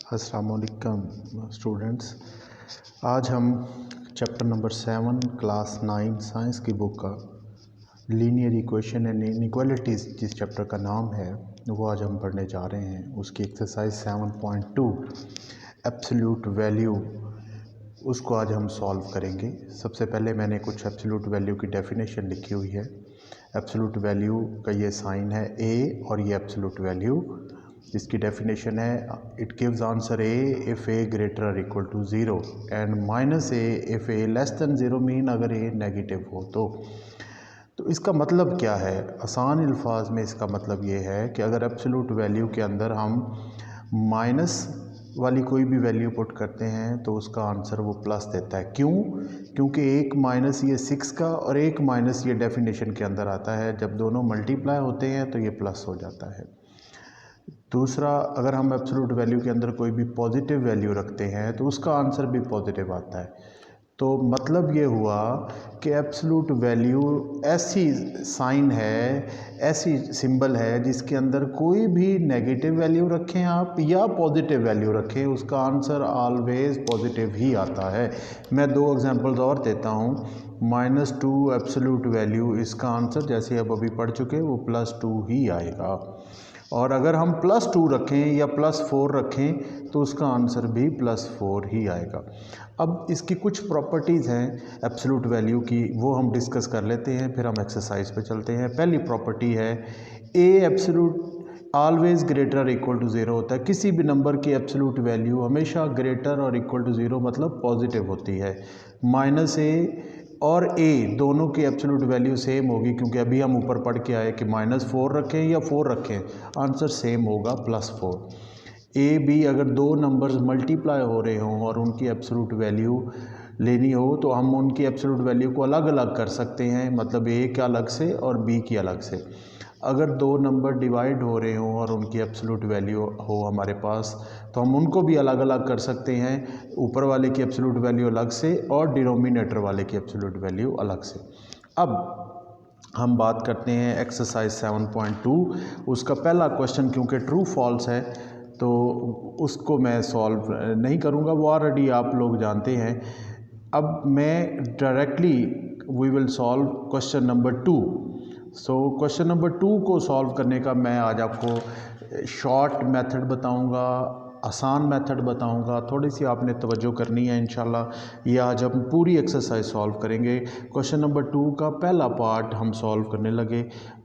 अस्सलाम वालेकुम स्टूडेंट्स। आज हम चैप्टर नंबर 7 क्लास 9 साइंस की बुक का लीनियर इक्वेशन एंड इनइक्वालिटीज़ जिस चैप्टर का नाम है वो आज हम पढ़ने जा रहे हैं। उसकी एक्सरसाइज 7.2 एब्सोल्यूट वैल्यू, उसको आज हम सॉल्व करेंगे। सबसे पहले मैंने कुछ एब्सोल्यूट वैल्यू की डेफिनेशन लिखी हुई है। एब्सोल्यूट वैल्यू का ये साइन है ए और ये एब्सोल्यूट वैल्यू, इसकी डेफिनेशन है it gives answer a if a greater और equal to zero and minus a if a less than zero, mean अगर ए नेगेटिव हो तो इसका मतलब क्या है? आसान अल्फाज में इसका मतलब ये है कि अगर एब्सोल्यूट वैल्यू के अंदर हम माइनस वाली कोई भी वैल्यू पुट करते हैं तो उसका आंसर वो प्लस देता है। क्यों? क्योंकि एक माइनस ये 6 का और एक माइनस ये डेफिनेशन के अंदर आता है, जब दोनों मल्टीप्लाई होते हैं तो ये प्लस हो जाता है। दूसरा, अगर हम एब्सोल्यूट वैल्यू के अंदर कोई भी पॉजिटिव वैल्यू रखते हैं तो उसका आंसर भी पॉजिटिव आता है। तो मतलब ये हुआ कि एब्सोल्यूट वैल्यू ऐसी साइन है, ऐसी सिंबल है जिसके अंदर कोई भी नेगेटिव वैल्यू रखें आप या पॉजिटिव वैल्यू रखें, उसका आंसर ऑलवेज पॉजिटिव ही आता है। मैं दो एग्जांपल्स और देता हूँ। -2 एब्सोल्यूट वैल्यू, इसका आंसर जैसे अब अभी पढ़ चुके वो +2 ही आएगा। और अगर हम +2 रखें या +4 रखें तो उसका आंसर भी +4 ही आएगा। अब इसकी कुछ प्रॉपर्टीज़ हैं एब्सोल्यूट वैल्यू की, वो हम डिस्कस कर लेते हैं, फिर हम एक्सरसाइज पे चलते हैं। पहली प्रॉपर्टी है ए एब्सोल्यूट ऑलवेज ग्रेटर और इक्वल टू ज़ीरो होता है। किसी भी नंबर की एब्सोल्यूट वैल्यू हमेशा ग्रेटर और इक्वल टू ज़ीरो मतलब पॉजिटिव होती है। -a और ए दोनों की एब्सोल्यूट वैल्यू सेम होगी, क्योंकि अभी हम ऊपर पढ़ के आए कि -4 रखें या 4 रखें, आंसर सेम होगा +4। ए बी अगर दो नंबर्स मल्टीप्लाई हो रहे हों और उनकी एब्सोल्यूट वैल्यू लेनी हो तो हम उनकी एब्सोल्यूट वैल्यू को अलग अलग कर सकते हैं, मतलब ए के अलग से और बी की अलग से। अगर दो नंबर डिवाइड हो रहे हों और उनकी एब्सोल्यूट वैल्यू हो हमारे पास तो हम उनको भी अलग अलग कर सकते हैं, ऊपर वाले की एब्सोल्यूट वैल्यू अलग से और डिनोमिनेटर वाले की एब्सोल्यूट वैल्यू अलग से। अब हम बात करते हैं एक्सरसाइज 7.2। उसका पहला क्वेश्चन क्योंकि ट्रू फॉल्स है तो उसको मैं सॉल्व नहीं करूँगा, वो ऑलरेडी आप लोग जानते हैं। अब मैं directly we will solve question number 2। So question number 2 को सॉल्व करने का मैं आज आपको शॉर्ट मेथड बताऊंगा, आसान मेथड बताऊंगा। थोड़ी सी आपने तवज्जो करनी है इंशाल्लाह। ये आज हम पूरी एक्सरसाइज सॉल्व करेंगे। क्वेश्चन नंबर 2 का पहला पार्ट हम सॉल्व करने लगे,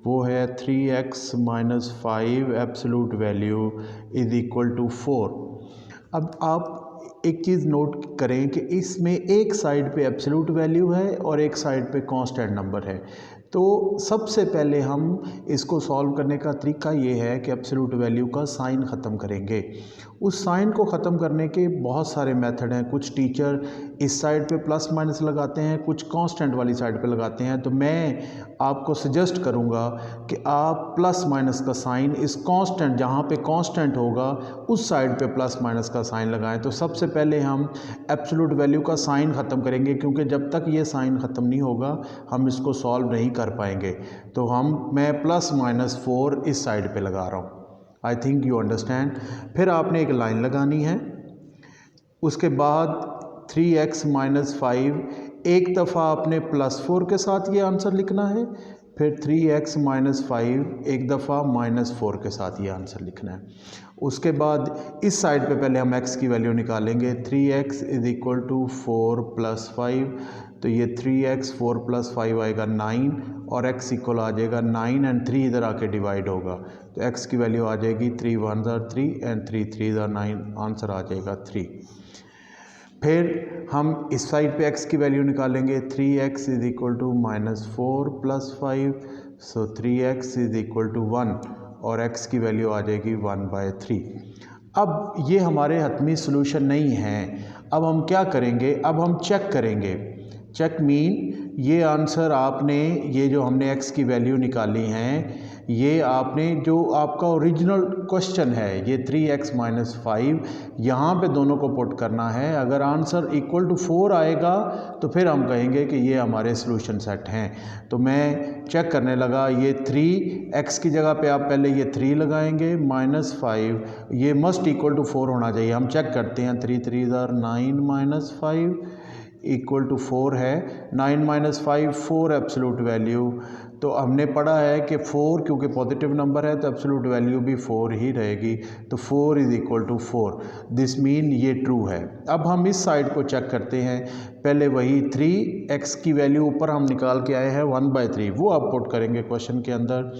वो है 3x - 5 absolute value is equal to 4। अब आप एक चीज़ नोट करें कि इसमें एक साइड पे एब्सोल्यूट वैल्यू है और एक साइड पे कांस्टेंट नंबर है। तो सबसे पहले हम इसको सॉल्व करने का तरीका ये है कि एब्सोल्यूट वैल्यू का साइन ख़त्म करेंगे। उस साइन को ख़त्म करने के बहुत सारे मेथड हैं। कुछ टीचर इस साइड पे प्लस माइनस लगाते हैं, कुछ कांस्टेंट वाली साइड पे लगाते हैं। तो मैं आपको सजेस्ट करूँगा कि आप प्लस माइनस का साइन इस कांस्टेंट, जहाँ पे कांस्टेंट होगा उस साइड पे प्लस माइनस का साइन लगाएं। तो सबसे पहले हम एब्सोल्यूट वैल्यू का साइन ख़त्म करेंगे, क्योंकि जब तक ये साइन ख़त्म नहीं होगा हम इसको सॉल्व नहीं कर पाएंगे। तो मैं +-4 इस साइड पे लगा रहा हूँ। I think you understand. फिर आपने एक लाइन लगानी है, उसके बाद 3x - 5 एक दफ़ा आपने +4 के साथ ये आंसर लिखना है, फिर 3x - 5 एक दफ़ा -4 के साथ ये आंसर लिखना है। उसके बाद इस साइड पे पहले हम x की वैल्यू निकालेंगे। 3x इज़ इक्वल टू 4 + 5, तो ये 3x 4 + 5 आएगा 9 और x इक्वल आ जाएगा 9 एंड 3 इधर आके डिवाइड होगा तो x की वैल्यू आ जाएगी 3 × 1 = 3 एंड 3 × 3 = 9, आंसर आ जाएगा 3। फिर हम इस साइड पे x की वैल्यू निकालेंगे। 3x is equal to -4 + 5, so 3x is equal to 1 और x की वैल्यू आ जाएगी 1/3। अब ये हमारे हतमी सॉल्यूशन नहीं है। अब हम क्या करेंगे, अब हम चेक करेंगे। चेक मीन ये आंसर आपने, ये जो हमने x की वैल्यू निकाली हैं, ये आपने जो आपका ओरिजिनल क्वेश्चन है ये 3x माइनस 5 यहाँ पर दोनों को पुट करना है। अगर आंसर इक्वल टू 4 आएगा तो फिर हम कहेंगे कि ये हमारे सॉल्यूशन सेट हैं। तो मैं चेक करने लगा, ये 3x की जगह पे आप पहले ये 3 लगाएंगे माइनस 5, ये मस्ट इक्वल टू 4 होना चाहिए। हम चेक करते हैं, 3 3 आर 9 माइनस 5 इक्वल टू 4 है। 9 माइनस 5 4 एब्सोल्यूट वैल्यू। तो हमने पढ़ा है कि 4 क्योंकि पॉजिटिव नंबर है तो एब्सोल्यूट वैल्यू भी 4 ही रहेगी। तो 4 is equal to 4, this mean ये ट्रू है। अब हम इस साइड को चेक करते हैं। पहले वही 3x की वैल्यू ऊपर हम निकाल के आए हैं 1/3, वो आप पुट करेंगे क्वेश्चन के अंदर।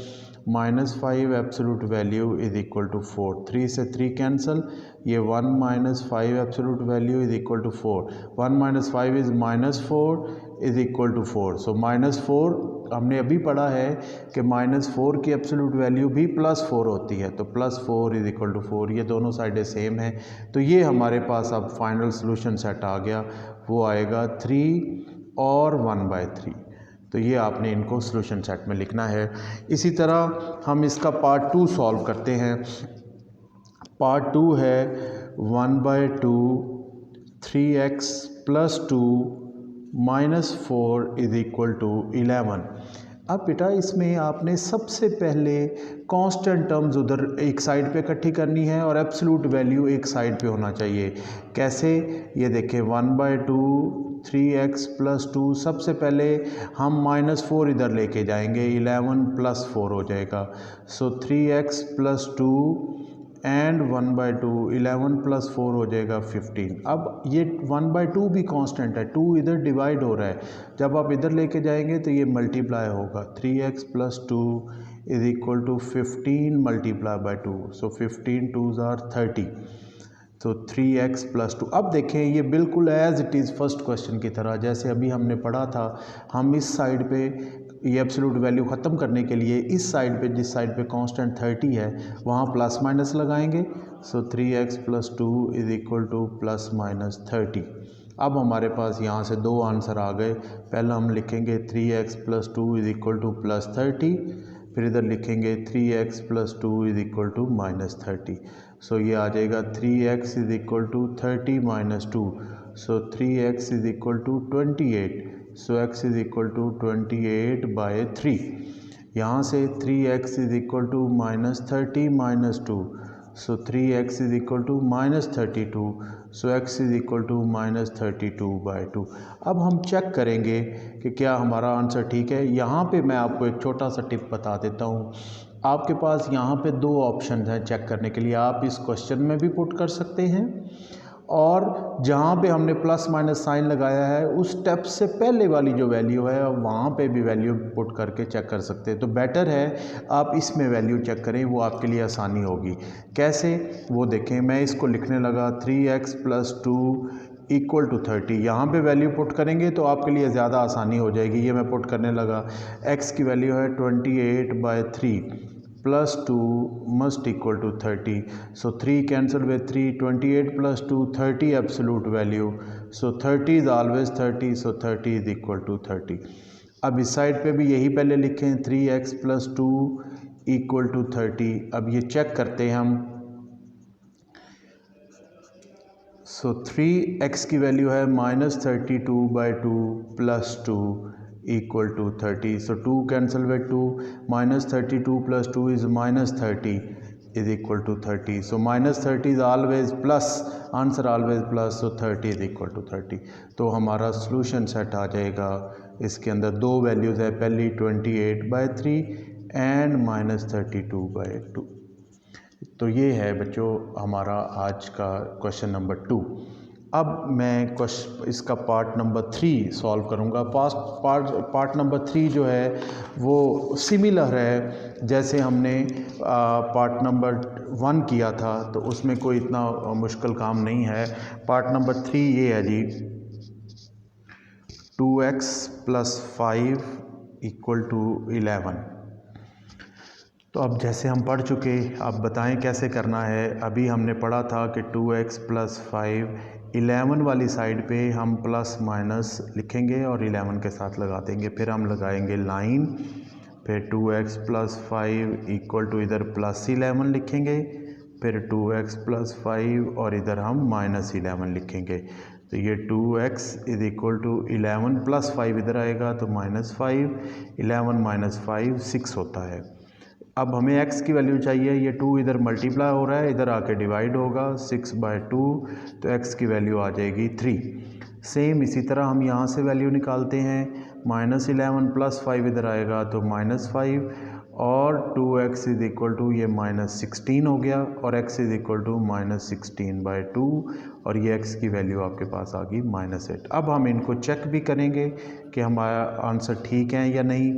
Minus 5 absolute value is equal to 4, 3 से 3 कैंसिल, ये 1 minus 5 absolute value is equal to 4, 1 minus 5 is minus 4 is equal to 4। So minus 4 हमने अभी पढ़ा है कि माइनस 4 की एब्सोल्यूट वैल्यू भी प्लस 4 होती है, तो प्लस 4 इज इक्वल टू 4, ये दोनों साइडें सेम हैं। तो ये हमारे पास अब फाइनल सोल्यूशन सेट आ गया, वो आएगा 3 और 1/3। तो ये आपने इनको सॉल्यूशन सेट में लिखना है। इसी तरह हम इसका पार्ट 2 सॉल्व करते हैं। पार्ट 2 है 1/2 3x plus 2 minus 4 is equal to 11। अब बेटा इसमें आपने सबसे पहले कांस्टेंट टर्म्स उधर एक साइड पे इकट्ठी करनी है और एब्सोल्यूट वैल्यू एक साइड पे होना चाहिए। कैसे, ये देखें 1/2 3x प्लस 2, सबसे पहले हम माइनस 4 इधर लेके जाएंगे, 11 प्लस 4 हो जाएगा। सो 3x प्लस 2 एंड 1/2, 11 प्लस 4 हो जाएगा 15। अब ये 1/2 भी कांस्टेंट है, 2 इधर डिवाइड हो रहा है, जब आप इधर लेके जाएंगे तो ये मल्टीप्लाई होगा। 3x plus 2 is equal to 15 multiply by 2, so 15 2s are 30, तो 3x प्लस 2। अब देखें ये बिल्कुल as it is first question की तरह, जैसे अभी हमने पढ़ा था। हम इस साइड पे ये एब्सोल्यूट वैल्यू ख़त्म करने के लिए इस साइड पे, जिस साइड पे कांस्टेंट 30 है, वहाँ प्लस माइनस लगाएंगे। सो 3x plus 2 is equal to plus minus 30। अब हमारे पास यहाँ से दो आंसर आ गए। पहला हम लिखेंगे 3x plus 2 is equal to plus 30, फिर इधर लिखेंगे 3x plus 2 is equal to minus 30। So ये आ जाएगा 3x is equal to 30 minus 2, so 3x is equal to 28, so x is equal to 28/3। यहाँ से 3x is equal to minus 30 minus 2, so 3x is equal to minus 32, so x is equal to minus 32/2। अब हम check करेंगे कि क्या हमारा answer ठीक है। यहाँ पे मैं आपको एक छोटा सा टिप बता देता हूँ। आपके पास यहाँ पे दो ऑप्शन हैं चेक करने के लिए, आप इस क्वेश्चन में भी पुट कर सकते हैं और जहाँ पे हमने प्लस माइनस साइन लगाया है उस स्टेप से पहले वाली जो वैल्यू है वहाँ पे भी वैल्यू पुट करके चेक कर सकते हैं। तो बेटर है आप इसमें वैल्यू चेक करें, वो आपके लिए आसानी होगी। कैसे, वो देखें। मैं इसको लिखने लगा 3x प्लस 2 इक्वल टू 30। यहाँ पे वैल्यू पुट करेंगे तो आपके लिए ज़्यादा आसानी हो जाएगी। ये मैं पुट करने लगा, x की वैल्यू है 28/3 plus 2 must equal to 30, so 3 cancel with 3, 28 plus 2 30 absolute value, so 30 is always 30, so 30 is equal to 30। अब इस साइड पे भी यही पहले लिखें 3x प्लस 2 इक्वल टू 30। अब ये चेक करते हैं हम। सो 3x की वैल्यू है minus 32/2 plus 2 equal to 30, so 2 cancel with 2, minus 32 plus 2 is minus 30 is equal to 30, so minus 30 is always plus, answer always plus, so 30 is equal to 30। तो हमारा solution set आ जाएगा। इसके अंदर दो वैल्यूज़ है, पहली 28/3 एंड माइनस 32/2। तो ये है बच्चों हमारा आज का क्वेश्चन नंबर 2। अब मैं इसका पार्ट नंबर 3 सॉल्व करूँगा। पार्ट नंबर 3 जो है वो सिमिलर है जैसे हमने पार्ट नंबर 1 किया था, तो उसमें कोई इतना मुश्किल काम नहीं है। पार्ट नंबर 3 ये है जी, 2x प्लस 5 इक्वल टू 11। तो अब जैसे हम पढ़ चुके, आप बताएं कैसे करना है। अभी हमने पढ़ा था कि 2x प्लस 5, 11 वाली साइड पे हम प्लस माइनस लिखेंगे और 11 के साथ लगा देंगे, फिर हम लगाएंगे लाइन फिर 2x प्लस 5 इक्वल टू इधर प्लस 11 लिखेंगे, फिर 2x प्लस 5 और इधर हम माइनस 11 लिखेंगे। तो ये 2x is equal to 11 plus 5 इधर आएगा तो -5, 11 माइनस 5 6 होता है। अब हमें x की वैल्यू चाहिए, ये 2 इधर मल्टीप्लाई हो रहा है, इधर आके डिवाइड होगा 6/2, तो x की वैल्यू आ जाएगी 3। सेम इसी तरह हम यहाँ से वैल्यू निकालते हैं, -11 प्लस 5 इधर आएगा तो -5 और 2x इज इक्वल टू ये -16 हो गया और x इज इक्वल टू -16/2 और ये x की वैल्यू आपके पास आ गई -8। अब हम इनको चेक भी करेंगे कि हमारा आंसर ठीक है या नहीं।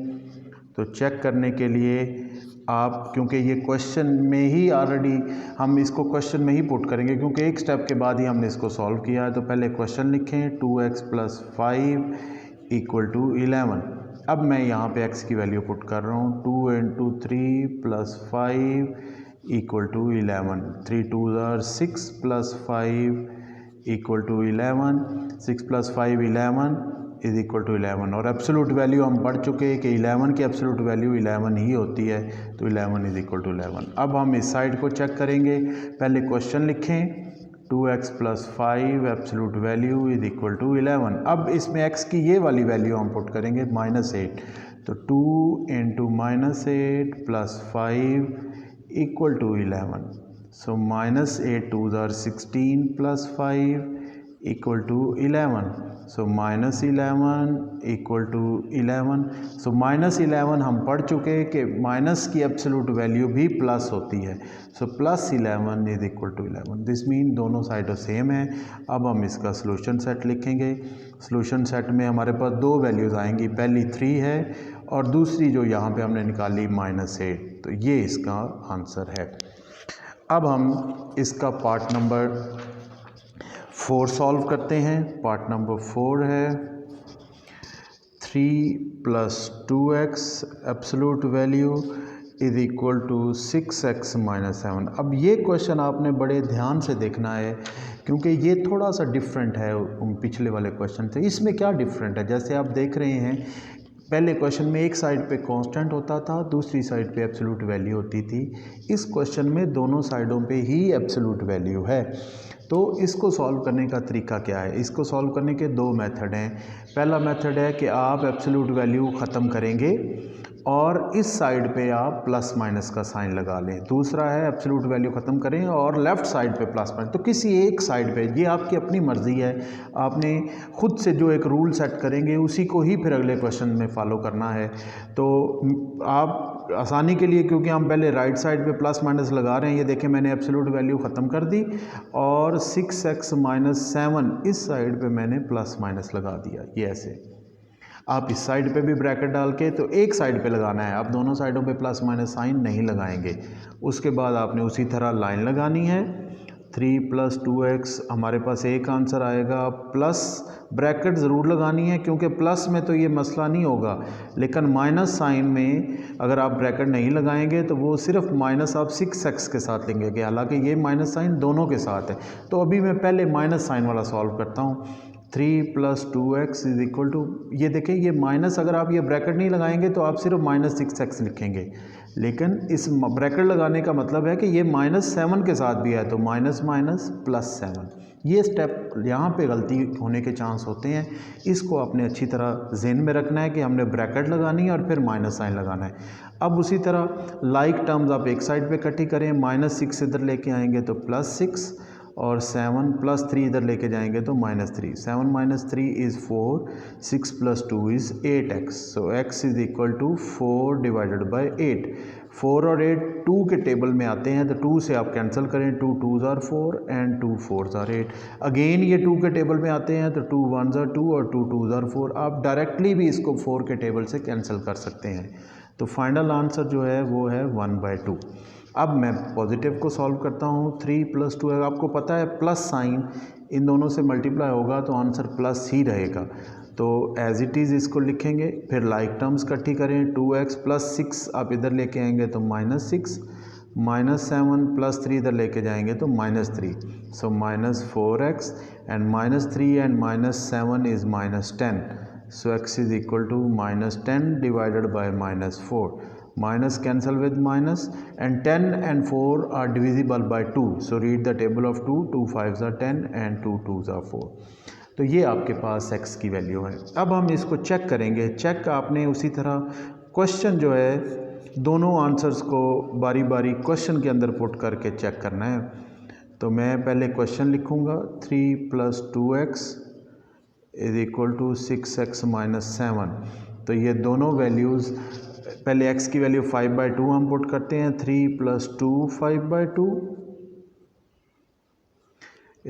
तो चेक करने के लिए आप, क्योंकि ये क्वेश्चन में ही ऑलरेडी हम इसको क्वेश्चन में ही पुट करेंगे, क्योंकि एक स्टेप के बाद ही हमने इसको सॉल्व किया है। तो पहले क्वेश्चन लिखें 2x प्लस 5 इक्वल टू 11। अब मैं यहाँ पे x की वैल्यू पुट कर रहा हूँ, 2 into 3 plus 5 equal to 11, 3 2 are 6 plus 5 equal to 11, 6 plus 5 11 is equal to 11 और एब्सोल्यूट वैल्यू हम पढ़ चुके हैं कि 11 की एब्सोल्यूट वैल्यू 11 ही होती है, तो 11 इज इक्वल टू 11। अब हम इस साइड को चेक करेंगे, पहले क्वेश्चन लिखें 2x plus 5 absolute value is equal to 11। अब इसमें x की ये वाली वैल्यू हम पुट करेंगे -8, तो 2 into -8 plus 5 equal to 11, so -8 2 are 16 plus 5 equal to 11, so -11 equal to 11। So -11 हम पढ़ चुके हैं कि माइनस की एब्सोल्यूट वैल्यू भी प्लस होती है, so +11 is equal to 11। This mean दोनों साइडों सेम है। अब हम इसका सोल्यूशन सेट लिखेंगे। सोल्यूशन सेट में हमारे पास दो वैल्यूज़ आएंगी, पहली 3 है और दूसरी जो यहाँ पे हमने निकाली -8, तो ये इसका आंसर है। अब हम इसका पार्ट नंबर 4 सॉल्व करते हैं। पार्ट नंबर 4 है 3 plus 2x absolute value is equal to 6x minus 7। अब ये क्वेश्चन आपने बड़े ध्यान से देखना है, क्योंकि ये थोड़ा सा डिफरेंट है पिछले वाले क्वेश्चन से। इसमें क्या डिफरेंट है, जैसे आप देख रहे हैं पहले क्वेश्चन में एक साइड पे कांस्टेंट होता था, दूसरी साइड पे एब्सोल्यूट वैल्यू होती थी। इस क्वेश्चन में दोनों साइडों पे ही एब्सोल्यूट वैल्यू है। तो इसको सॉल्व करने का तरीका क्या है? इसको सॉल्व करने के दो मेथड हैं। पहला मेथड है कि आप एब्सोल्यूट वैल्यू ख़त्म करेंगे और इस साइड पे आप प्लस माइनस का साइन लगा लें। दूसरा है एब्सोल्यूट वैल्यू ख़त्म करें और लेफ़्ट साइड पे प्लस माइनस। तो किसी एक साइड पे, ये आपकी अपनी मर्ज़ी है, आपने खुद से जो एक रूल सेट करेंगे उसी को ही फिर अगले क्वेश्चन में फॉलो करना है। तो आप आसानी के लिए, क्योंकि हम पहले राइट साइड पे प्लस माइनस लगा रहे हैं, ये देखें मैंने एब्सोल्यूट वैल्यू ख़त्म कर दी और 6x माइनस 7 इस साइड पे मैंने प्लस माइनस लगा दिया। ये ऐसे आप इस साइड पे भी ब्रैकेट डाल के तो एक साइड पे लगाना है, आप दोनों साइडों पे प्लस माइनस साइन नहीं लगाएंगे। उसके बाद आपने उसी तरह लाइन लगानी है। 3 प्लस 2x हमारे पास एक आंसर आएगा, प्लस ब्रैकेट ज़रूर लगानी है क्योंकि प्लस में तो ये मसला नहीं होगा, लेकिन माइनस साइन में अगर आप ब्रैकेट नहीं लगाएंगे तो वो सिर्फ माइनस आप 6x के साथ लेंगे, कि हालांकि ये माइनस साइन दोनों के साथ है। तो अभी मैं पहले माइनस साइन वाला सॉल्व करता हूँ। 3 plus 2x is equal to, ये देखें ये माइनस, अगर आप ये ब्रैकेट नहीं लगाएंगे तो आप सिर्फ -6x लिखेंगे, लेकिन इस ब्रैकेट लगाने का मतलब है कि ये -7 के साथ भी है, तो माइनस माइनस प्लस 7। ये स्टेप यहाँ पे गलती होने के चांस होते हैं, इसको आपने अच्छी तरह ज़हन में रखना है कि हमने ब्रैकेट लगानी है और फिर माइनस साइन लगाना है। अब उसी तरह लाइक टर्म्स आप एक साइड पे इकट्ठी करें, -6 इधर लेके आएंगे तो +6 और 7 प्लस 3 इधर लेके जाएंगे तो -3। 7 minus 3 is 4, 6 plus 2 is 8x। So x is equal to 4 divided by 8। 4 और 8 2 के टेबल में आते हैं, तो 2 से आप कैंसिल करें, 2 2s are 4 and 2 4s are 8। Again ये 2 के टेबल में आते हैं, तो 2 1s आर 2 और 2 2s आर 4। आप डायरेक्टली भी इसको 4 के टेबल से कैंसिल कर सकते हैं। तो फाइनल आंसर जो है वो है 1/2। अब मैं पॉजिटिव को सॉल्व करता हूँ। 3 प्लस 2 है, आपको पता है प्लस साइन इन दोनों से मल्टीप्लाई होगा तो आंसर प्लस ही रहेगा, तो एज इट इज़ इसको लिखेंगे। फिर लाइक टर्म्स इकट्ठी करें, 2x प्लस 6 आप इधर लेके आएंगे तो -6, -7 प्लस 3 इधर लेके जाएंगे तो -3। सो -4x and -3 and -7 is -10। So x is equal to minus 10 divided by minus 4. Minus cancel with minus, and 10 and 4 are divisible by 2. So read the table of 2. 2 5s are 10 and 2 2s are 4. तो ये आपके पास x की value है। अब हम इसको check करेंगे। Check आपने उसी तरह क्वेश्चन जो है दोनों आंसर्स को बारी बारी क्वेश्चन के अंदर पुट करके चेक करना है। तो मैं पहले क्वेश्चन लिखूँगा 3 + 2x is equal to 6x - 7। तो ये दोनों वैल्यूज़, पहले x की वैल्यू 5/2 हम पुट करते हैं। 3 + 2 5/2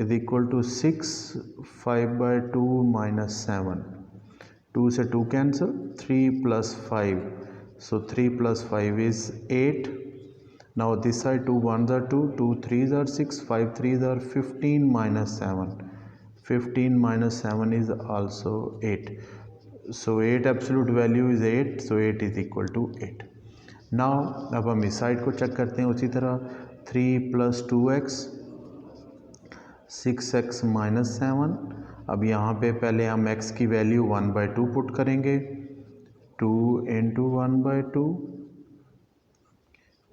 इज इक्वल टू 6 5/2 - 7। 2 से 2 cancel, 3 + 5, so 3 + 5 is 8. Now this side 2 1s are 2, 2 3s are 6, 5 3s are 15 - 7. 15 - 7 is also 8. So 8 absolute value is 8, so 8 is equal to 8. Now अब हम इस साइड को चेक करते हैं उसी तरह। 3 + 2x 6x - 7। अब यहाँ पे पहले हम x की वैल्यू 1/2 पुट करेंगे। 2 × 1/2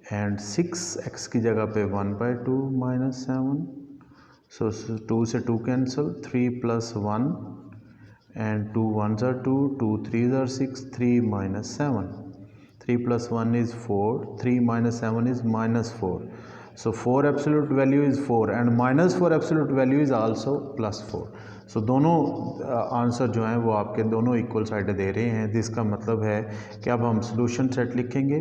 एंड 6x की जगह पे 1/2 - 7। सो 2 से 2 cancel, 3 + 1 and 2 1s are 2, 2 3s are 6, 3 - 7. 3 + 1 is 4, 3 - 7 is -4. So 4 absolute value is 4 and -4 absolute value is also +4. So दोनों आंसर जो हैं वो आपके दोनों इक्वल साइड दे रहे हैं। जिसका मतलब है कि अब हम सोल्यूशन सेट लिखेंगे।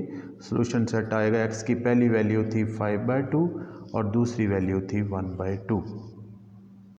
सोल्यूशन सेट आएगा, x की पहली वैल्यू थी 5/2 और दूसरी वैल्यू थी 1/2।